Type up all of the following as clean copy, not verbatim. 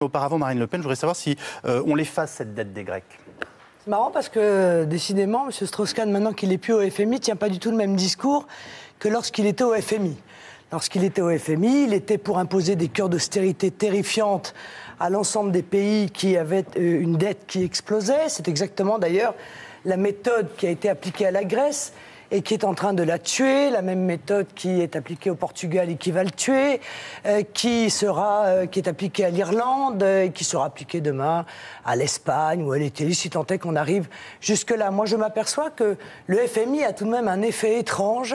Auparavant, Marine Le Pen, je voudrais savoir si on l'efface, cette dette des Grecs. C'est marrant parce que, décidément, M. Strauss-Kahn, maintenant qu'il n'est plus au FMI, ne tient pas du tout le même discours que lorsqu'il était au FMI. Lorsqu'il était au FMI, il était pour imposer des cures d'austérité terrifiantes à l'ensemble des pays qui avaient une dette qui explosait. C'est exactement, d'ailleurs, la méthode qui a été appliquée à la Grèce et qui est en train de la tuer, la même méthode qui est appliquée au Portugal et qui va le tuer, qui est appliquée à l'Irlande et qui sera appliquée demain à l'Espagne ou à l'Italie, si tant est qu'on arrive jusque-là. Moi, je m'aperçois que le FMI a tout de même un effet étrange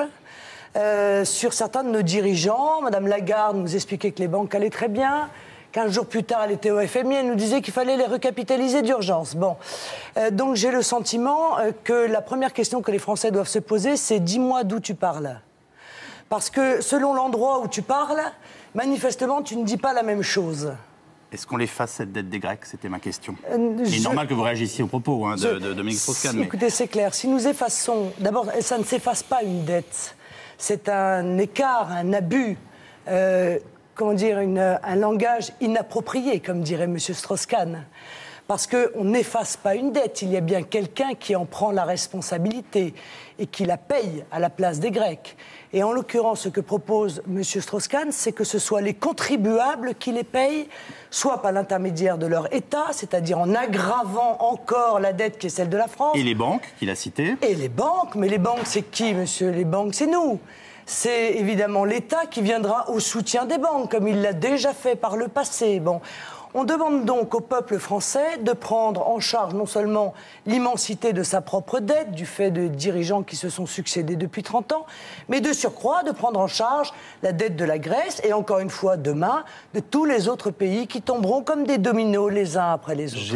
sur certains de nos dirigeants. Madame Lagarde nous expliquait que les banques allaient très bien. 15 jours plus tard, elle était au FMI, elle nous disait qu'il fallait les recapitaliser d'urgence. Bon. Donc j'ai le sentiment que la première question que les Français doivent se poser, c'est « dis-moi d'où tu parles ». Parce que selon l'endroit où tu parles, manifestement, tu ne dis pas la même chose. Est-ce qu'on l'efface, cette dette des Grecs? C'était ma question. Il est normal que vous réagissiez aux propos de Dominique Strauss-Kahn. Écoutez, c'est clair. Si nous effaçons... D'abord, ça ne s'efface pas une dette. C'est un écart, un abus... comment dire, un langage inapproprié, comme dirait M. Strauss-Kahn. Parce qu'on n'efface pas une dette, il y a bien quelqu'un qui en prend la responsabilité et qui la paye à la place des Grecs. Et en l'occurrence, ce que propose M. Strauss-Kahn, c'est que ce soit les contribuables qui les payent, soit par l'intermédiaire de leur État, c'est-à-dire en aggravant encore la dette qui est celle de la France. Et les banques, qu'il a citées. Et les banques, mais les banques, c'est qui, monsieur? Les banques, c'est nous. C'est évidemment l'État qui viendra au soutien des banques, comme il l'a déjà fait par le passé. Bon. On demande donc au peuple français de prendre en charge non seulement l'immensité de sa propre dette, du fait de dirigeants qui se sont succédés depuis 30 ans, mais de surcroît de prendre en charge la dette de la Grèce et encore une fois demain de tous les autres pays qui tomberont comme des dominos les uns après les autres.